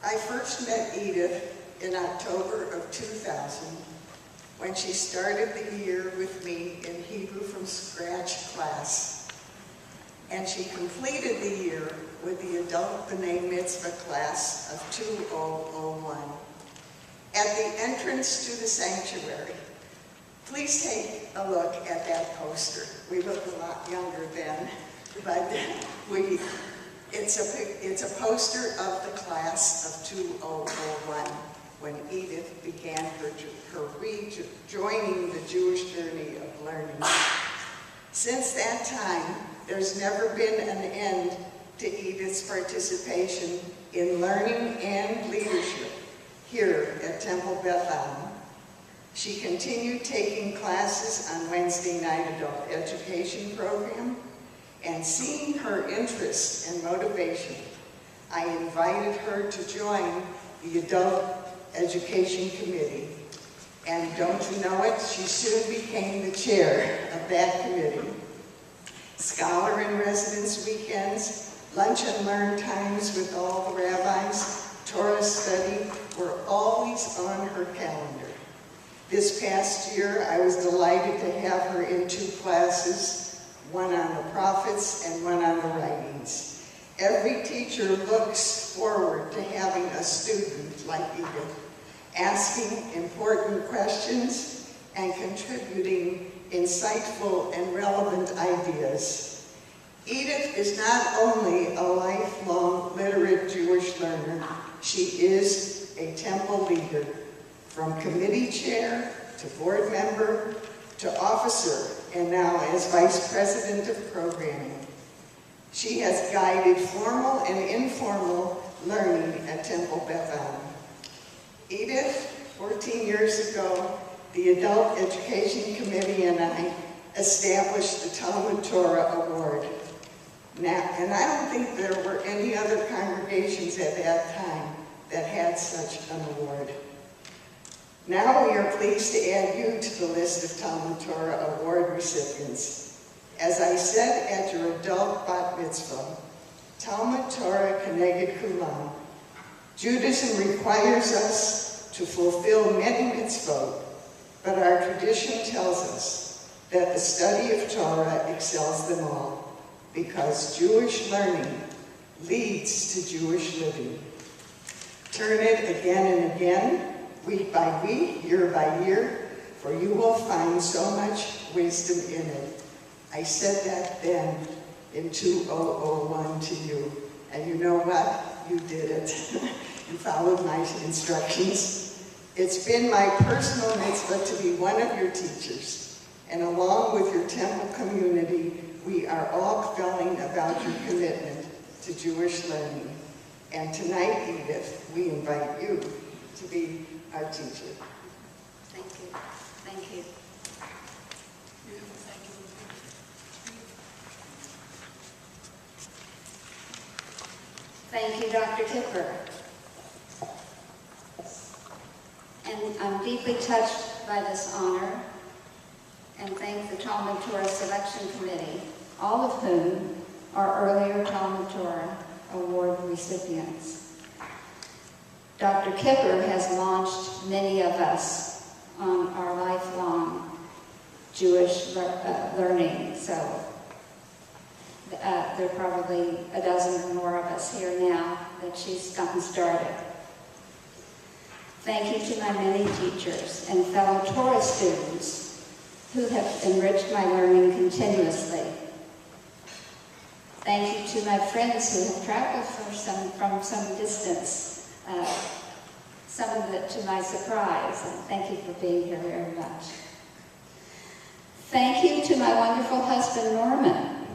I first met Edith in October of 2000 when she started the year with me in Hebrew from Scratch class. And she completed the year with the adult B'nai Mitzvah class of 2001. At the entrance to the sanctuary, please take a look at that poster. We look a lot younger then, but it's a poster of the class of 2001 when Edith began her rejoining the Jewish journey of learning. Since that time, there's never been an end to Edith's participation in learning and leadership here at Temple Beth. She continued taking classes on Wednesday night adult education program, and seeing her interest and motivation, I invited her to join the adult education committee. And don't you know it, she soon became the chair of that committee. Scholar in residence weekends, lunch and learn times with all the rabbis, Torah study were always on her calendar. This past year, I was delighted to have her in 2 classes, one on the prophets and one on the writings. Every teacher looks forward to having a student like Edith, asking important questions and contributing insightful and relevant ideas. Edith is not only a lifelong literate Jewish learner, she is a temple leader, from committee chair to board member to officer, and now as vice president of programming. She has guided formal and informal learning at Temple Beth. Edith, 14 years ago, the Adult Education Committee and I established the Talmud Torah Award. And I don't think there were any other congregations at that time that had such an award. Now we are pleased to add you to the list of Talmud Torah Award recipients. As I said at your adult bat mitzvah, Talmud Torah Keneged Kulam. Judaism requires us to fulfill many mitzvot, but our tradition tells us that the study of Torah excels them all, because Jewish learning leads to Jewish living. Turn it again and again, week by week, year by year, for you will find so much wisdom in it. I said that then in 2001 to you, and you know what? You did it. You followed my instructions. It's been my personal mitzvah to be one of your teachers, and along with your temple community, we are all feeling about your commitment to Jewish learning. And tonight, Edith, we invite you to be our teacher. Thank you. Thank you. Thank you, Dr. Kipper. And I'm deeply touched by this honor and thank the Talmud Torah Selection Committee, all of whom are earlier Talmud Torah Award recipients. Dr. Kipper has launched many of us on our lifelong Jewish learning, so there are probably a dozen or more of us here now that she's gotten started. Thank you to my many teachers and fellow Torah students who have enriched my learning continuously. Thank you to my friends who have traveled from some distance, some of it to my surprise, and thank you for being here very much. Thank you to my wonderful husband, Norman,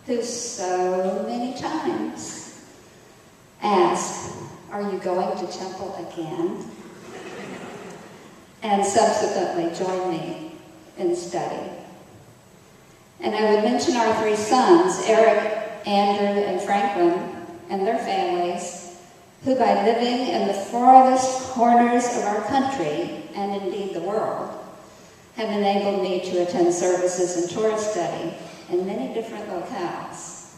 who so many times asked, "Are you going to temple again?" and subsequently joined me in study. And I would mention our 3 sons, Eric, Andrew, and Franklin, and their families, who by living in the farthest corners of our country, and indeed the world, have enabled me to attend services and Torah study in many different locales.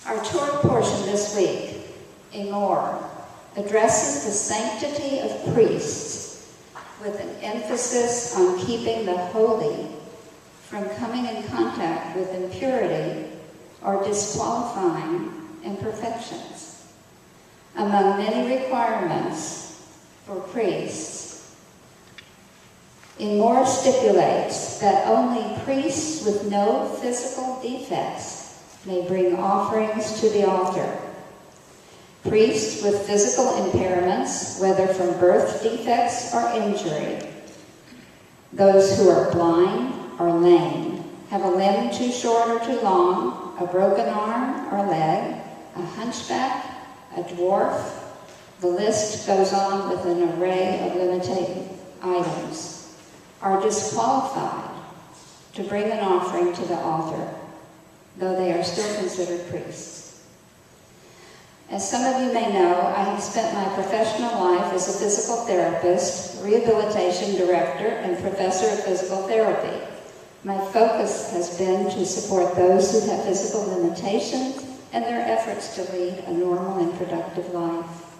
Our Torah portion this week Amor, addresses the sanctity of priests with an emphasis on keeping the holy from coming in contact with impurity or disqualifying imperfections. Among many requirements for priests, Amor stipulates that only priests with no physical defects may bring offerings to the altar. Priests with physical impairments, whether from birth defects or injury, those who are blind or lame, have a limb too short or too long, a broken arm or leg, a hunchback, a dwarf, the list goes on with an array of limited items, are disqualified to bring an offering to the altar, though they are still considered priests. As some of you may know, I have spent my professional life as a physical therapist, rehabilitation director, and professor of physical therapy. My focus has been to support those who have physical limitations and their efforts to lead a normal and productive life.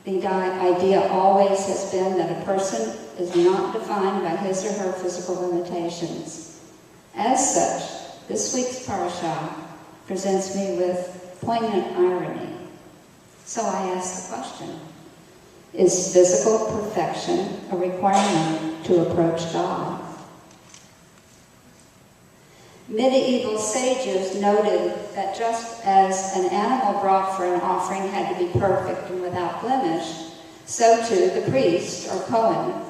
The idea always has been that a person is not defined by his or her physical limitations. As such, this week's parashah presents me with poignant irony. So I ask the question, is physical perfection a requirement to approach God? Medieval sages noted that just as an animal brought for an offering had to be perfect and without blemish, so too the priest, or Cohen,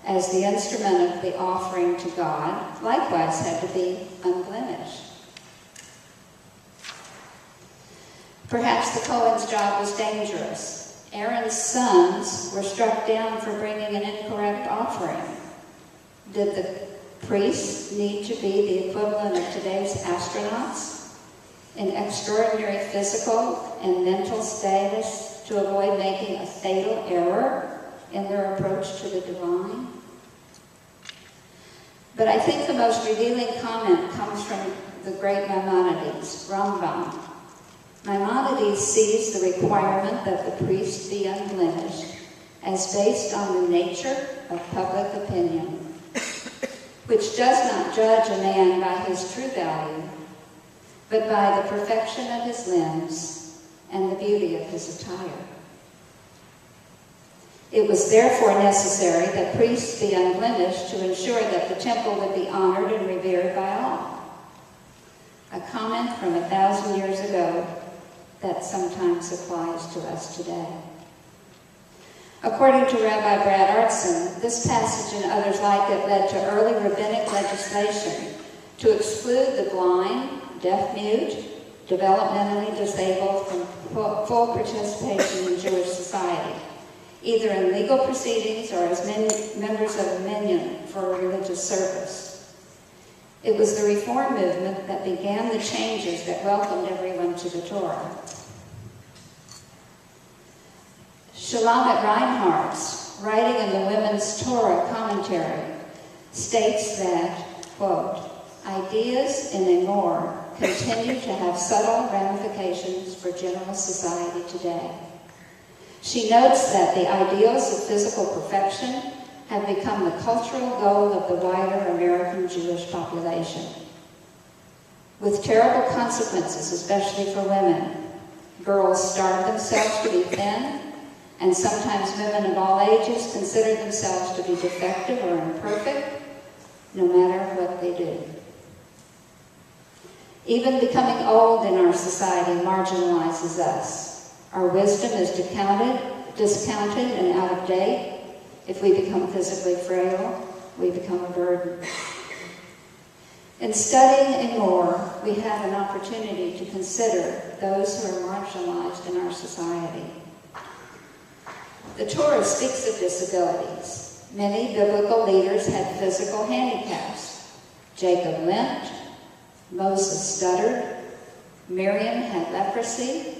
as the instrument of the offering to God, likewise had to be unblemished. Perhaps the Cohen's job was dangerous. Aaron's sons were struck down for bringing an incorrect offering. Did the priests need to be the equivalent of today's astronauts in extraordinary physical and mental status to avoid making a fatal error in their approach to the divine? But I think the most revealing comment comes from the great Maimonides, Rambam. Maimonides sees the requirement that the priest be unblemished as based on the nature of public opinion, which does not judge a man by his true value, but by the perfection of his limbs and the beauty of his attire. It was therefore necessary that priests be unblemished to ensure that the temple would be honored and revered by all. A comment from 1,000 years ago that sometimes applies to us today. According to Rabbi Brad Artson, this passage and others like it led to early rabbinic legislation to exclude the blind, deaf-mute, developmentally disabled from full participation in Jewish society, either in legal proceedings or as members of a minyan for a religious service. It was the Reform movement that began the changes that welcomed everyone to the Torah. Shlomo Reinhardt's, writing in the Women's Torah commentary, states that, quote, ideas in Amor continue to have subtle ramifications for general society today. She notes that the ideals of physical perfection have become the cultural goal of the wider American Jewish population, with terrible consequences, especially for women. Girls starve themselves to be thin, and sometimes women of all ages consider themselves to be defective or imperfect, no matter what they do. Even becoming old in our society marginalizes us. Our wisdom is discounted and out of date. If we become physically frail, we become a burden. In studying Amor, we have an opportunity to consider those who are marginalized in our society. The Torah speaks of disabilities. Many biblical leaders had physical handicaps. Jacob limped, Moses stuttered, Miriam had leprosy,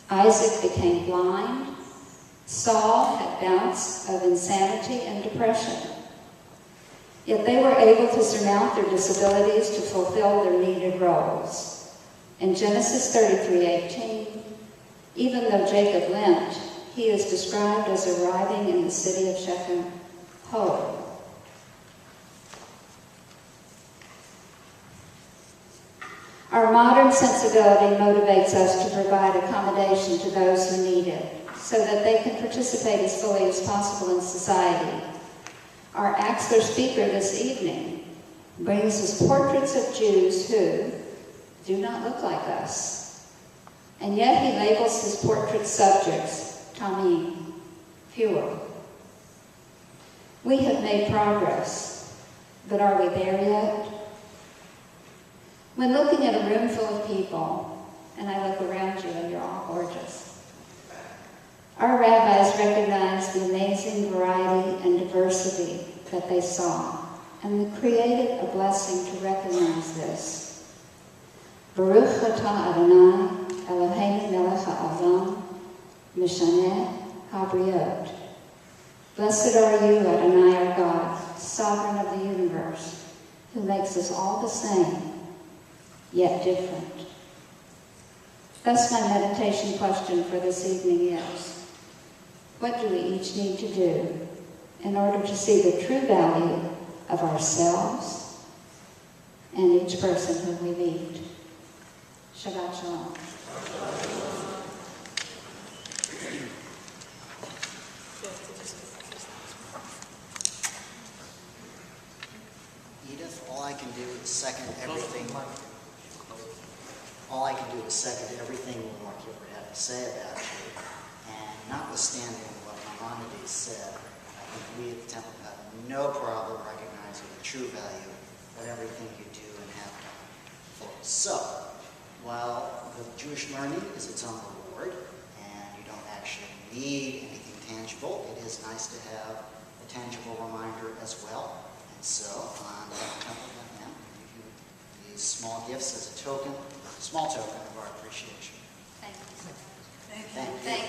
Isaac became blind, Saul had bouts of insanity and depression. Yet they were able to surmount their disabilities to fulfill their needed roles. In Genesis 33:18, Even though Jacob limped, he is described as arriving in the city of Shechem whole. Our modern sensibility motivates us to provide accommodation to those who need it, so that they can participate as fully as possible in society. Our Axler speaker this evening brings us portraits of Jews who do not look like us, and yet he labels his portrait subjects, tamim, pure. We have made progress, but are we there yet? When looking at a room full of people, and I look around you and you're all gorgeous, our rabbis recognized the amazing variety and diversity that they saw, and they created a blessing to recognize this. Baruch atah Adonai, Eloheinu melech ha'olam, mishaneh habriot. Blessed are you, Adonai, our God, sovereign of the universe, who makes us all the same, yet different. Thus my meditation question for this evening is, what do we each need to do in order to see the true value of ourselves and each person whom we meet? Shabbat Shalom. Edith, all I can do is second everything. All I can do is second everything Mark Gilbert had to say about you. And notwithstanding what Maimonides said, I think we at the Temple have no problem recognizing the true value of everything you do and have done for us. So, while the Jewish learning is its own reward, and you don't actually need anything tangible, it is nice to have a tangible reminder as well. And so, on the Temple of Him, we give you these small gifts as a token, small token of our appreciation. Thank you. Thank you. Thank